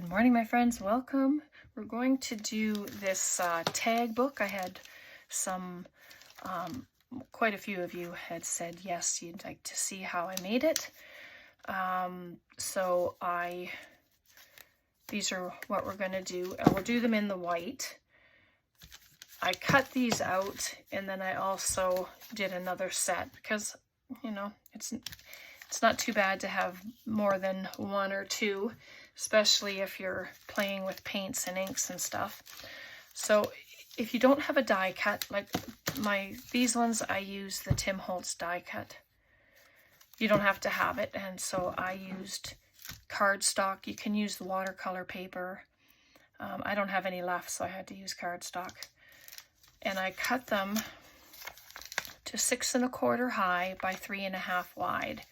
Good morning, my friends. Welcome. We're going to do this tag book. I had some, quite a few of you had said yes, you'd like to see how I made it. These are what we're going to do, and we'll do them in the white. I cut these out, and then I also did another set because, you know, it's not too bad to have more than one or two, especially if you're playing with paints and inks and stuff. So if you don't have a die cut, like these ones, I use the Tim Holtz die cut. You don't have to have it, and so I used cardstock. You can use the watercolor paper. I don't have any left, so I had to use cardstock. And I cut them to 6 1/4 high by 3 1/2 wide.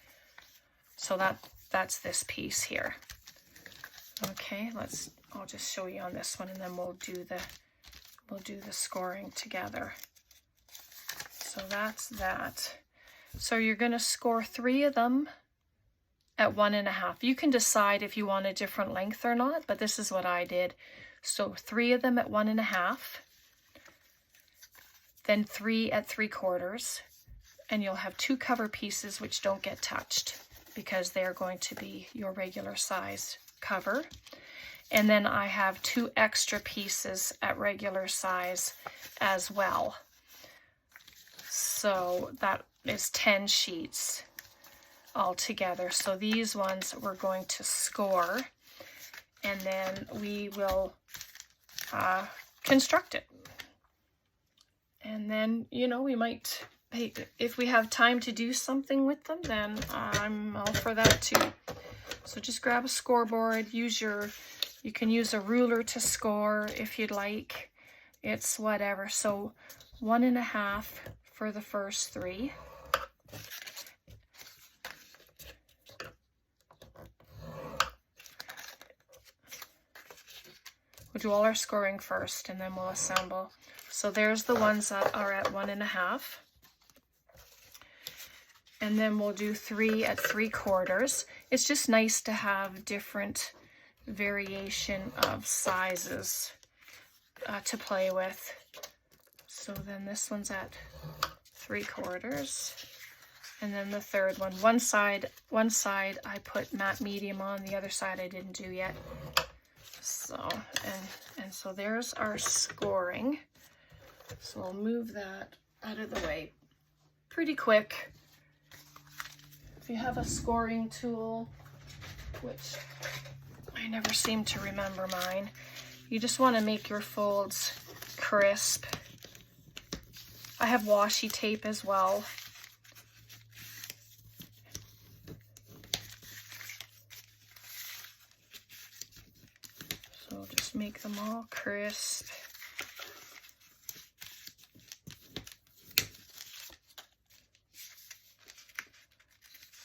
So that's this piece here. Okay, I'll just show you on this one, and then we'll do the scoring together. So that's that. So you're going to score 3 of them at 1 1/2. You can decide if you want a different length or not, but this is what I did. So 3 of them at 1 1/2, then 3 at 3/4, and you'll have 2 cover pieces which don't get touched because they're going to be your regular size cover. And then I have 2 extra pieces at regular size as well. So that is 10 sheets altogether. So these ones we're going to score, and then we will construct it. And then, you know, we might, if we have time to do something with them, then I'm all for that too. So just grab a scoreboard, you can use a ruler to score if you'd like. It's whatever. So 1 1/2 for the first 3. We'll do all our scoring first, and then we'll assemble. So there's the ones that are at 1 1/2. And then we'll do 3 at 3/4. It's just nice to have different variation of sizes to play with. So then this one's at 3/4. And then the third one, one side I put matte medium on, the other side I didn't do yet. So, and so there's our scoring. So I'll move that out of the way pretty quick. If you have a scoring tool, which I never seem to remember mine, you just want to make your folds crisp. I have washi tape as well. So just make them all crisp.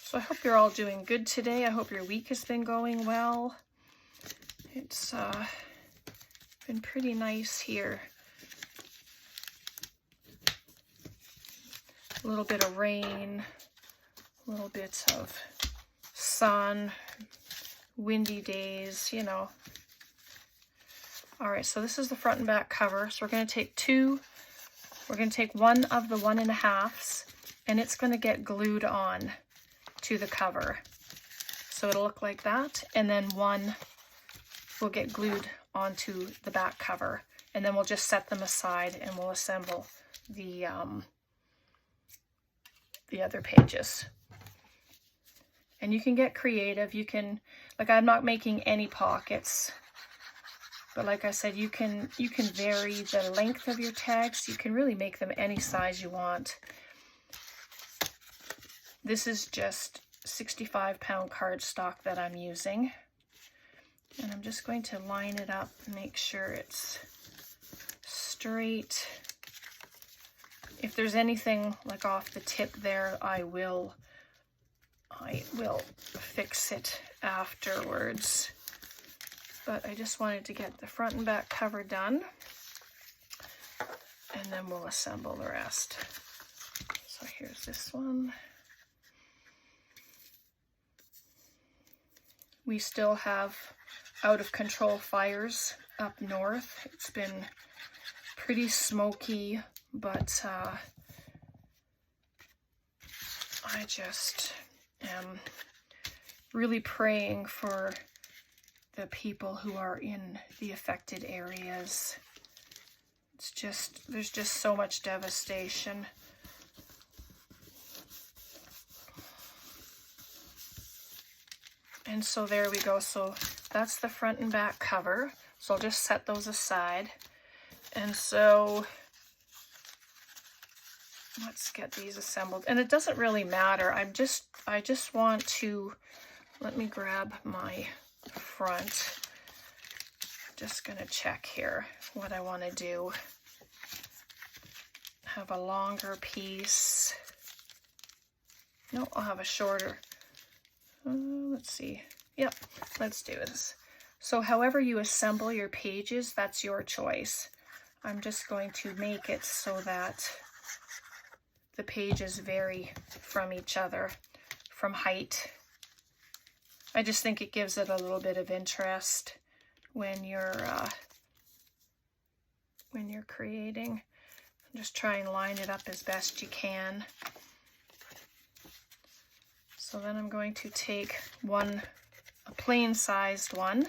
So I hope you're all doing good today. I hope your week has been going well. It's been pretty nice here. A little bit of rain, a little bit of sun, windy days, you know. All right, so this is the front and back cover. So we're going to take one of the 1 1/2s, and it's going to get glued on to the cover. So it'll look like that, and then one will get glued onto the back cover, and then we'll just set them aside and we'll assemble the other pages. And you can get creative. You can, like, I'm not making any pockets, but like I said, you can vary the length of your tags. You can really make them any size you want. This is just 65-pound cardstock that I'm using. And I'm just going to line it up and make sure it's straight. If there's anything like off the tip there, I will fix it afterwards. But I just wanted to get the front and back cover done, and then we'll assemble the rest. So here's this one. We still have out of control fires up north. It's been pretty smoky, but I just am really praying for the people who are in the affected areas. It's just, there's just so much devastation. And so there we go. So that's the front and back cover. So I'll just set those aside. And so let's get these assembled. And it doesn't really matter. I just want to, let me grab my front. Just gonna check here what I want to do. Have a longer piece. No, I'll have a shorter. Let's see. Yep, let's do this. So however you assemble your pages, that's your choice. I'm just going to make it so that the pages vary from each other, from height. I just think it gives it a little bit of interest when you're creating. Just try and line it up as best you can. So then I'm going to take a plain sized one.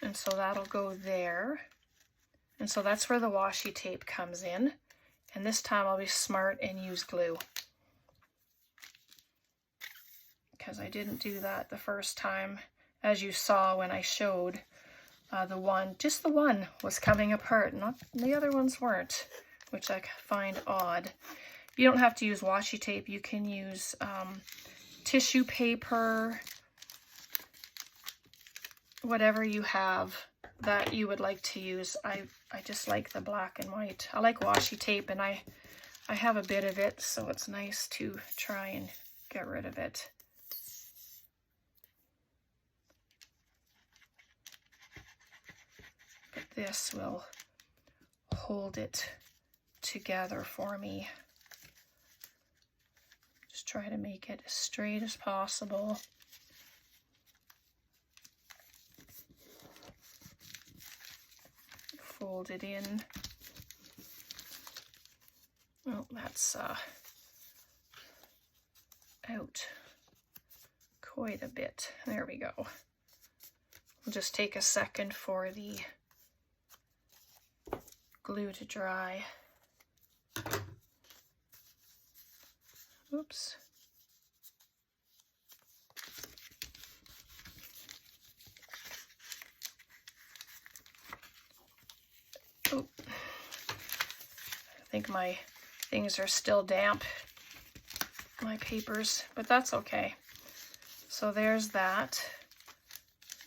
And so that'll go there. And so that's where the washi tape comes in. And this time I'll be smart and use glue, because I didn't do that the first time. As you saw when I showed just the one was coming apart, not the other ones weren't, which I find odd. You don't have to use washi tape. You can use tissue paper, whatever you have that you would like to use. I just like the black and white. I like washi tape, and I have a bit of it, so it's nice to try and get rid of it. But this will hold it together for me. Just try to make it as straight as possible. Fold it in. Oh, that's out quite a bit. There we go. We'll just take a second for the glue to dry. Oops. Oh, I think my things are still damp, my papers, but that's okay. So there's that.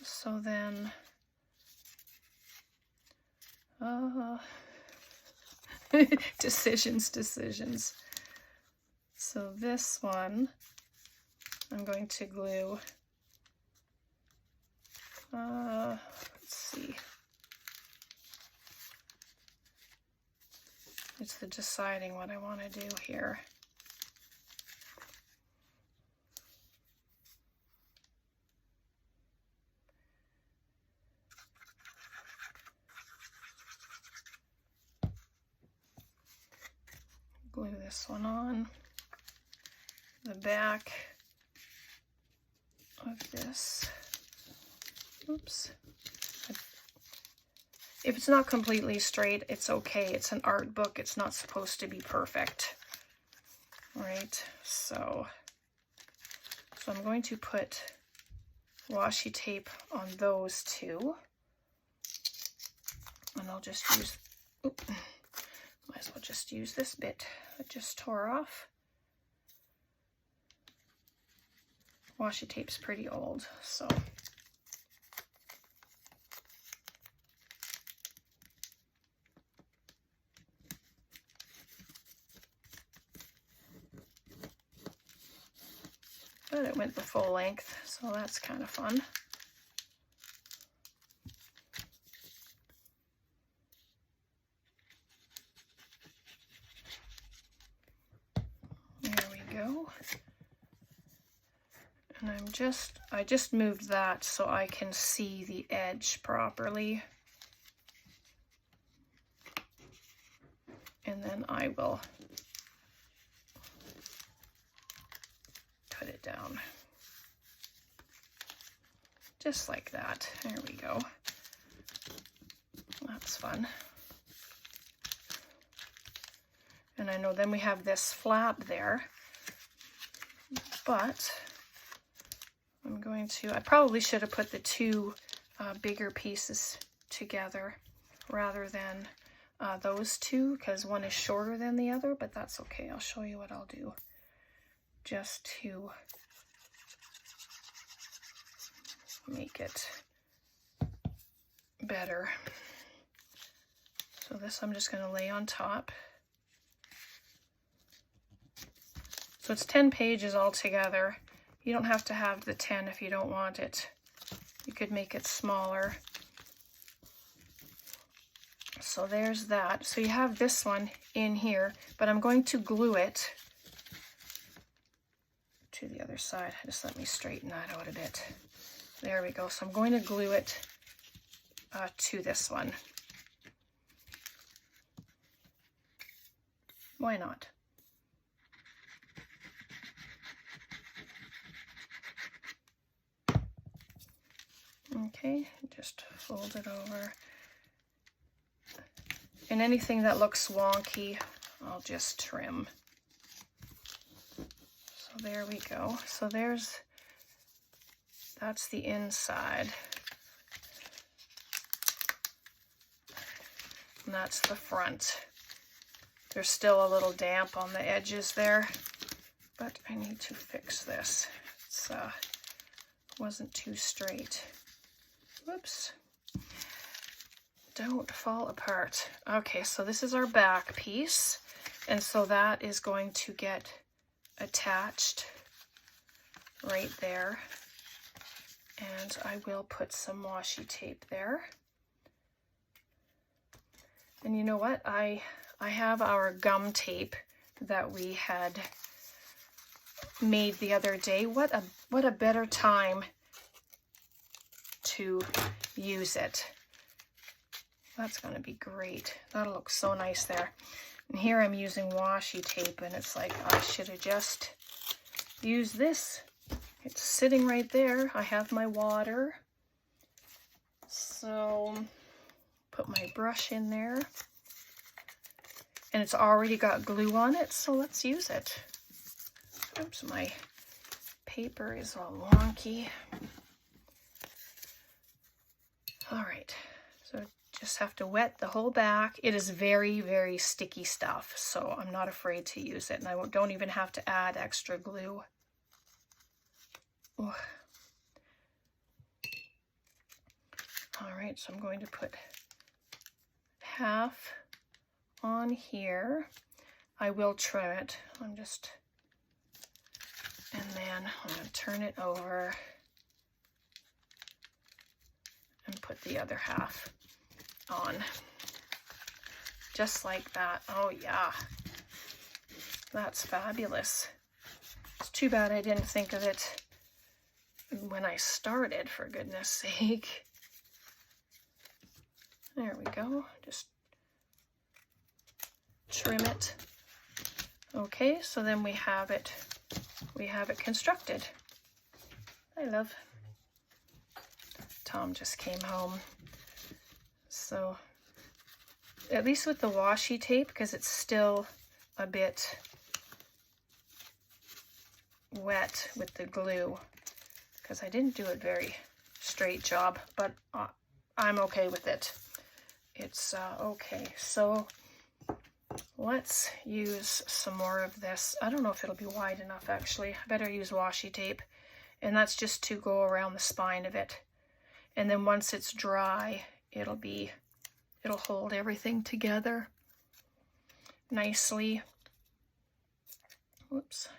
So then, decisions. So this one, I'm going to glue, let's see. It's the deciding what I want to do here. Glue this one on the back of this. Oops. If it's not completely straight, it's okay. It's an art book. It's not supposed to be perfect. All right, so I'm going to put washi tape on those two. And I'll just use, might as well just use this bit that just tore off. Washi tape's pretty old, so. But it went the full length, so that's kind of fun. There we go. And I just moved that so I can see the edge properly. And then I will put it down. Just like that. There we go. That's fun. And I know then we have this flap there, but I'm going to, I probably should have put the two bigger pieces together rather than those two, because one is shorter than the other, but that's okay. I'll show you what I'll do just to make it better. So this I'm just going to lay on top. So it's 10 pages altogether. You don't have to have the 10 if you don't want it. You could make it smaller. So there's that. So you have this one in here, but I'm going to glue it to the other side. Just let me straighten that out a bit. There we go. So I'm going to glue it to this one. Why not? Okay, just fold it over. And anything that looks wonky, I'll just trim. So there we go. So that's the inside. And that's the front. There's still a little damp on the edges there, but I need to fix this. It's wasn't too straight. Whoops. Don't fall apart. Okay, so this is our back piece, and so that is going to get attached right there. And I will put some washi tape there. And you know what? I have our gum tape that we had made the other day. What a better time to use it. That's going to be great. That'll look so nice there. And here I'm using washi tape, and it's like I should have just used this. It's sitting right there. I have my water. So put my brush in there. And it's already got glue on it, so let's use it. Oops, my paper is all wonky. All right, so just have to wet the whole back. It is very, very sticky stuff, so I'm not afraid to use it, and I don't even have to add extra glue. Oh. All right, so I'm going to put half on here. I will trim it. And then I'm going to turn it over and put the other half on. Just like that. Oh yeah. That's fabulous. It's too bad I didn't think of it when I started, for goodness sake. There we go. Just trim it. Okay, so then we have it constructed. Hi, love. Tom just came home. So at least with the washi tape, because it's still a bit wet with the glue, because I didn't do a very straight job, but I'm okay with it. It's okay. So let's use some more of this. I don't know if it'll be wide enough, actually. I better use washi tape. And that's just to go around the spine of it. And then once it's dry, it'll hold everything together nicely. Whoops.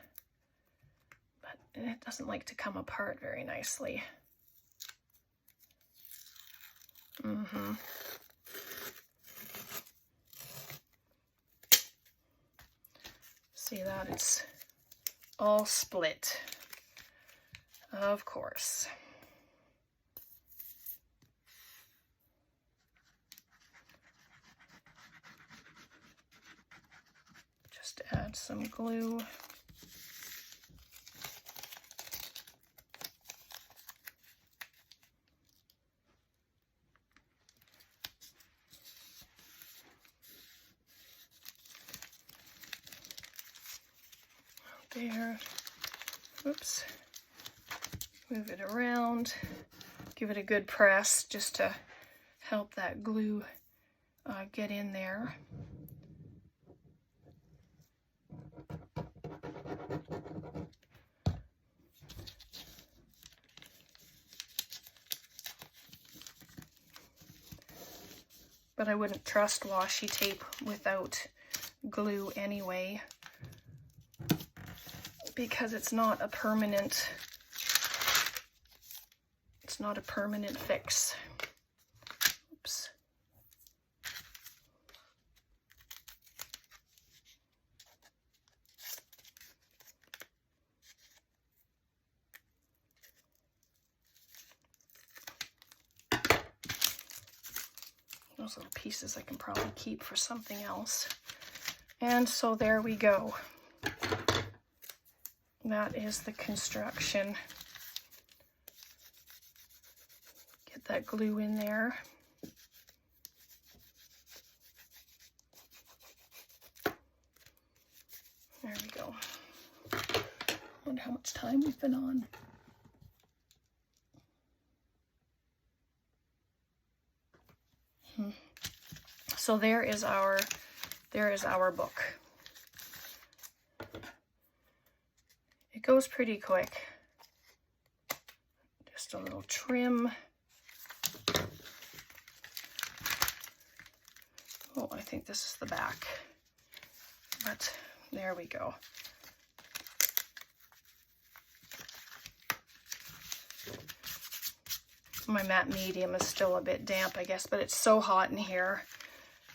But it doesn't like to come apart very nicely. See that? It's all split. Of course. Just add some glue. There. Oops. Move it around. Give it a good press just to help that glue get in there. But I wouldn't trust washi tape without glue anyway, because it's not a permanent fix. Oops. Those little pieces I can probably keep for something else. And so there we go. That is the construction. Get that glue in there. There we go. Wonder how much time we've been on. So there is our book. It goes pretty quick. Just a little trim. Oh, I think this is the back. But there we go. My matte medium is still a bit damp, I guess, but it's so hot in here.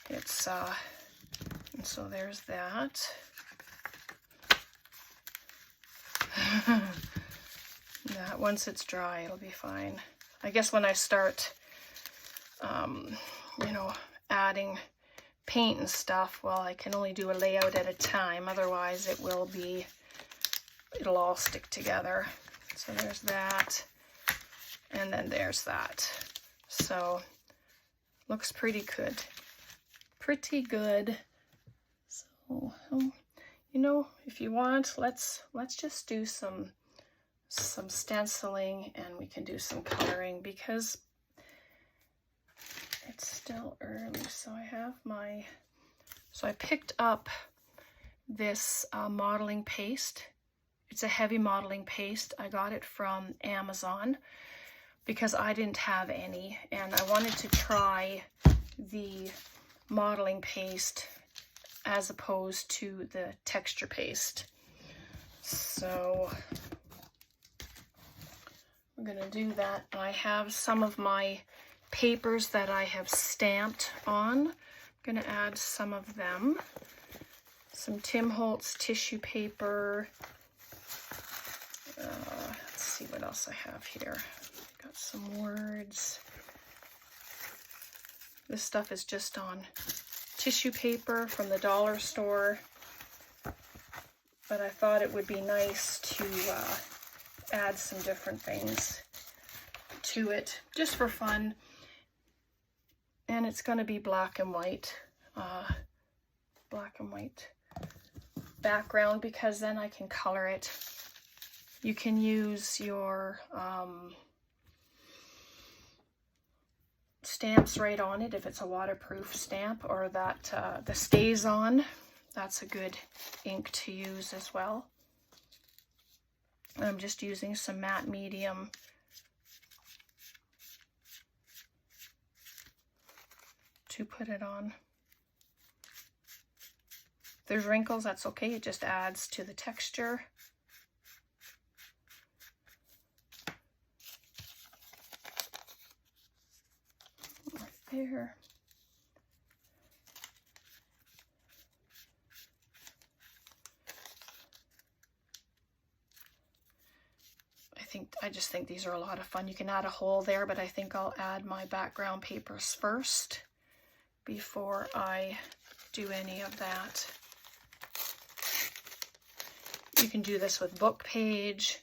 It's and so there's that. That once it's dry, it'll be fine. I guess when I start, you know, adding paint and stuff, well, I can only do a layout at a time. Otherwise, it'll all stick together. So there's that, and then there's that. So looks pretty good. Pretty good. So, you know, if you want, let's just do some stenciling, and we can do some coloring because it's still early. So I picked up this modeling paste. It's a heavy modeling paste. I got it from Amazon because I didn't have any, and I wanted to try the modeling paste as opposed to the texture paste. So I'm gonna do that. I have some of my papers that I have stamped on. I'm gonna add some of them. Some Tim Holtz tissue paper. Let's see what else I have here. Got some words. This stuff is just on tissue paper from the dollar store, but I thought it would be nice to add some different things to it just for fun. And it's going to be black and white background, because then I can color it. You can use your stamps right on it if it's a waterproof stamp, or that the StazOn. That's a good ink to use as well. I'm just using some matte medium to put it on. If there's wrinkles, that's okay. It just adds to the texture. Right there. I just think these are a lot of fun. You can add a hole there, but I think I'll add my background papers first before I do any of that. You can do this with book page.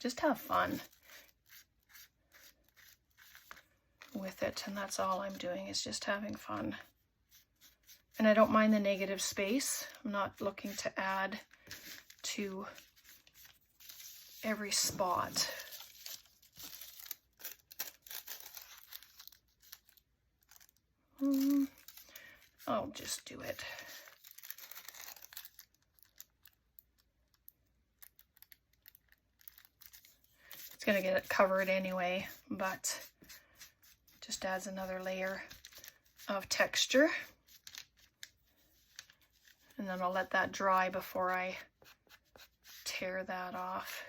Just have fun with it, and that's all I'm doing, is just having fun. And I don't mind the negative space. I'm not looking to add to every spot. I'll just do it. It's going to get it covered anyway, but just adds another layer of texture. And then I'll let that dry before I tear that off.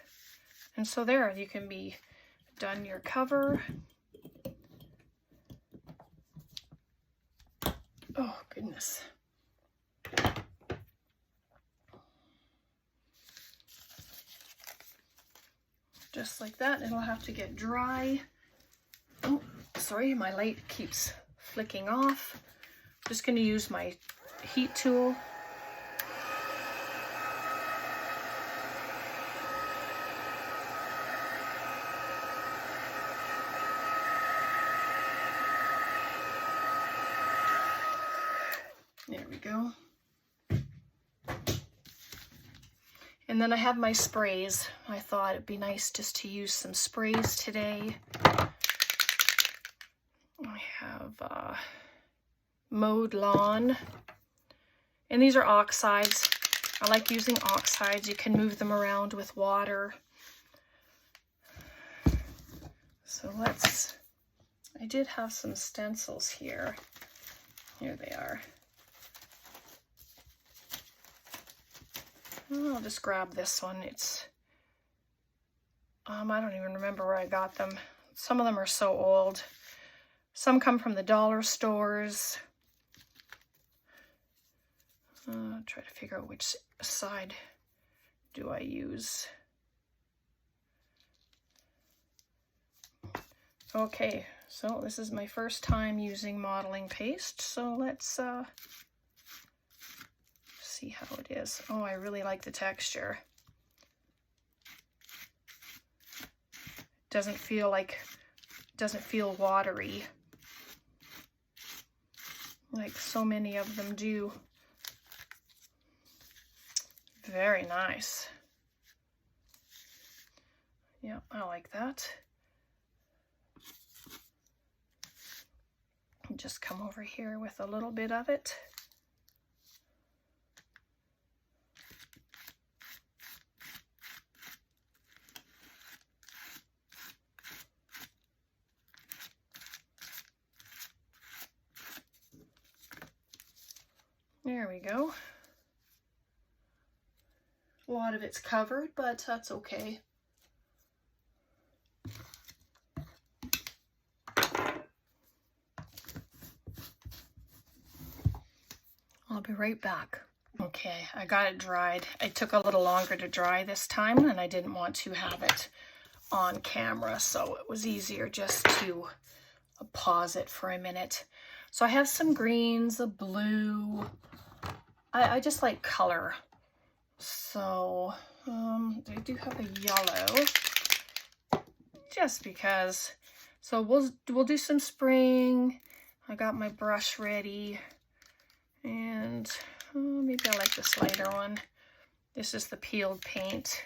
And so there, you can be done your cover. Oh, goodness. Just like that. It'll have to get dry. Oh, sorry, my light keeps flicking off. Just going to use my heat tool. There we go. And then I have my sprays. I thought it'd be nice just to use some sprays today. I have Mowed Lawn. And these are oxides. I like using oxides. You can move them around with water. So I did have some stencils here. Here they are. I'll just grab this one. It's, I don't even remember where I got them. Some of them are so old. Some come from the dollar stores. Try to figure out which side do I use. Okay, so this is my first time using modeling paste, so let's see how it is. Oh, I really like the texture. Doesn't feel watery like so many of them do. Very nice. Yeah, I like that. Just come over here with a little bit of it. There we go. A lot of it's covered, but that's okay. I'll be right back. Okay, I got it dried. It took a little longer to dry this time, and I didn't want to have it on camera, so it was easier just to pause it for a minute. So I have some greens, a blue. I just like color. So I do have a yellow, just because. So we'll do some spring. I got my brush ready, and maybe I like this lighter one. This is the peeled paint.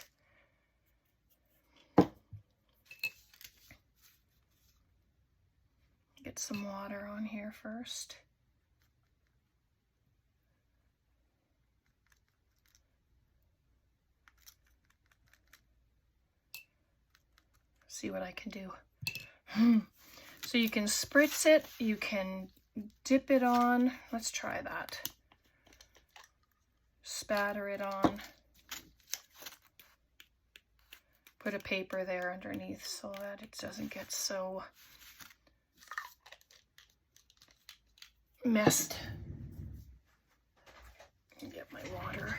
Get some water on here first. See what I can do. So you can spritz it, you can dip it on. Let's try that. Spatter it on. Put a paper there underneath so that it doesn't get so messed. Get my water.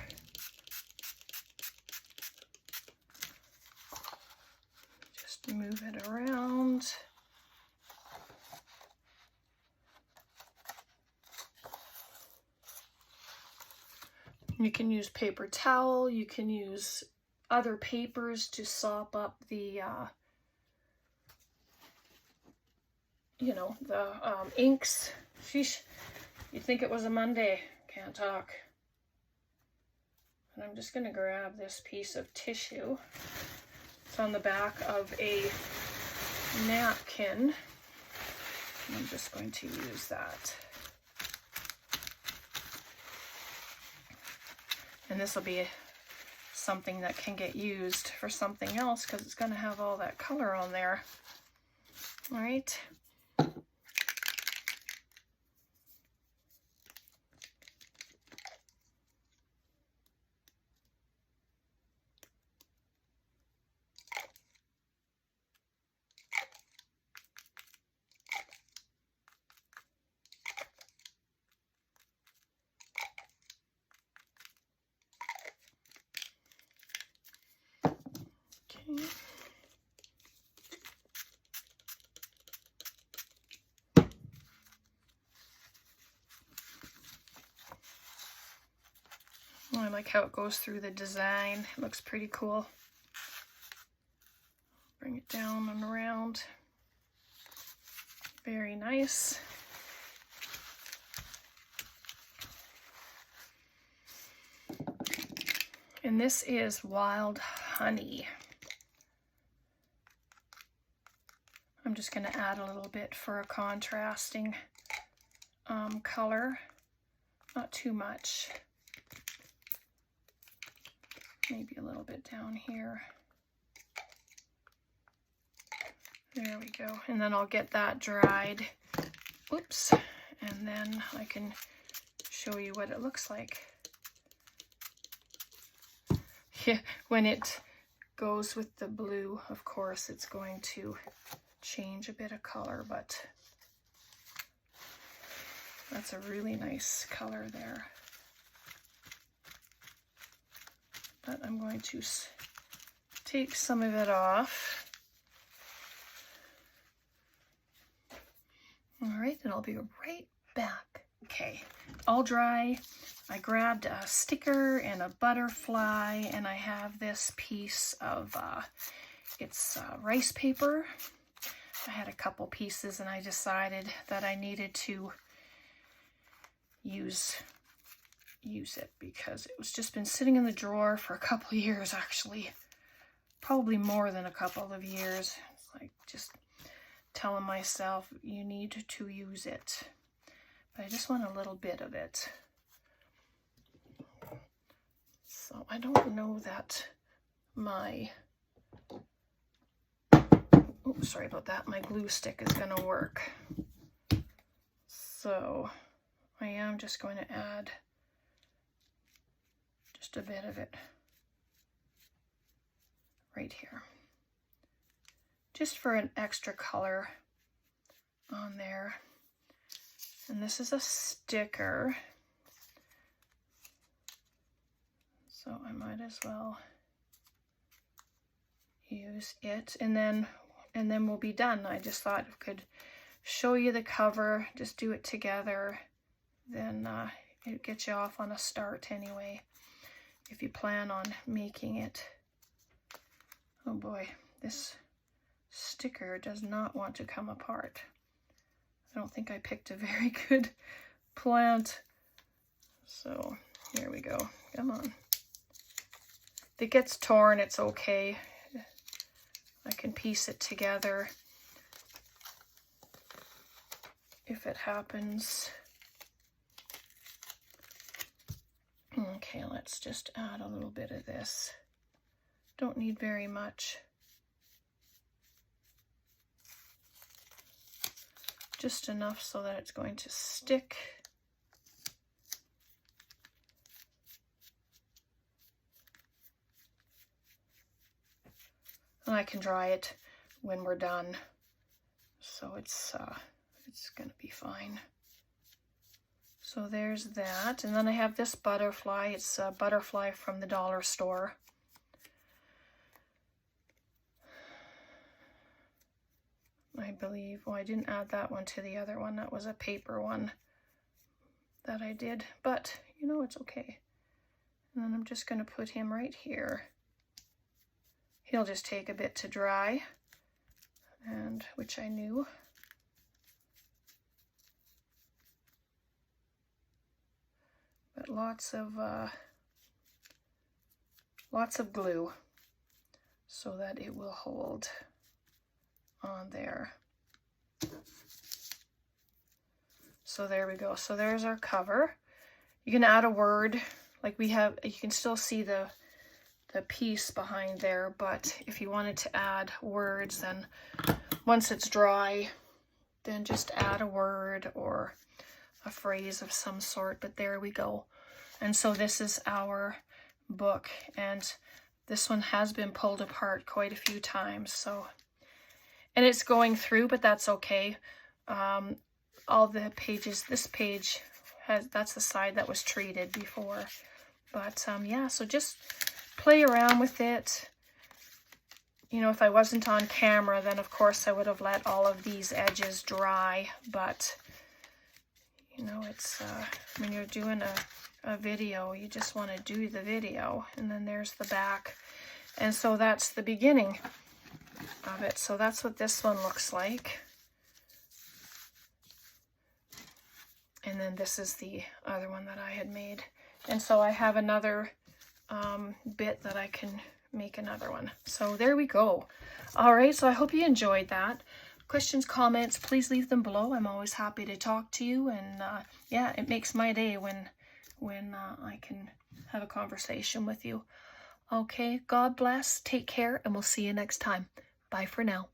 move it around. You can use paper towel, you can use other papers to sop up the, you know, the inks. Sheesh, you'd think it was a Monday, can't talk. And I'm just gonna grab this piece of tissue. It's on the back of a napkin. I'm just going to use that. And this will be something that can get used for something else because it's going to have all that color on there. All right. I like how it goes through the design. It looks pretty cool. Bring it down and around. Very nice. And this is Wild Honey. I'm just going to add a little bit for a contrasting color. Not too much. Maybe a little bit down here. There we go. And then I'll get that dried. Oops. And then I can show you what it looks like. Yeah, when it goes with the blue, of course, it's going to change a bit of color, but that's a really nice color there. But I'm going to take some of it off. All right, and I'll be right back. Okay, all dry. I grabbed a sticker and a butterfly, and I have this piece of, it's rice paper. I had a couple pieces, and I decided that I needed to use it because it was just been sitting in the drawer for a couple of years, actually. Probably more than a couple of years. It's like just telling myself you need to use it. But I just want a little bit of it. So I don't know that my, oh, sorry about that, my glue stick is gonna work. So I am just going to add just a bit of it right here, just for an extra color on there. And this is a sticker, so I might as well use it, and then we'll be done. I just thought I could show you the cover, just do it together, then it gets you off on a start anyway, if you plan on making it. Oh boy, this sticker does not want to come apart. I don't think I picked a very good plant. So here we go. Come on. If it gets torn, it's okay. I can piece it together if it happens. Okay, let's just add a little bit of this. Don't need very much. Just enough so that it's going to stick. And I can dry it when we're done. So it's gonna be fine. So there's that. And then I have this butterfly. It's a butterfly from the dollar store. I believe. Oh, I didn't add that one to the other one. That was a paper one that I did, but you know, it's okay. And then I'm just going to put him right here. He'll just take a bit to dry, and which I knew. But lots of glue so that it will hold on there. So there we go. So there's our cover. You can add a word, like we have, you can still see the piece behind there, but if you wanted to add words, then once it's dry, then just add a word or a phrase of some sort. But there we go. And so this is our book, and this one has been pulled apart quite a few times, so, and it's going through, but that's okay. All the pages, this page has, that's the side that was treated before. But yeah, so just play around with it. You know, if I wasn't on camera, then of course I would have let all of these edges dry, but you know, it's when you're doing a video, you just want to do the video. And then there's the back, and so that's the beginning of it. So that's what this one looks like. And then this is the other one that I had made. And so I have another bit that I can make another one. So there we go. All right, so I hope you enjoyed that. Questions, comments, please leave them below. I'm always happy to talk to you. And yeah, it makes my day when I can have a conversation with you. Okay, God bless, take care, and we'll see you next time. Bye for now.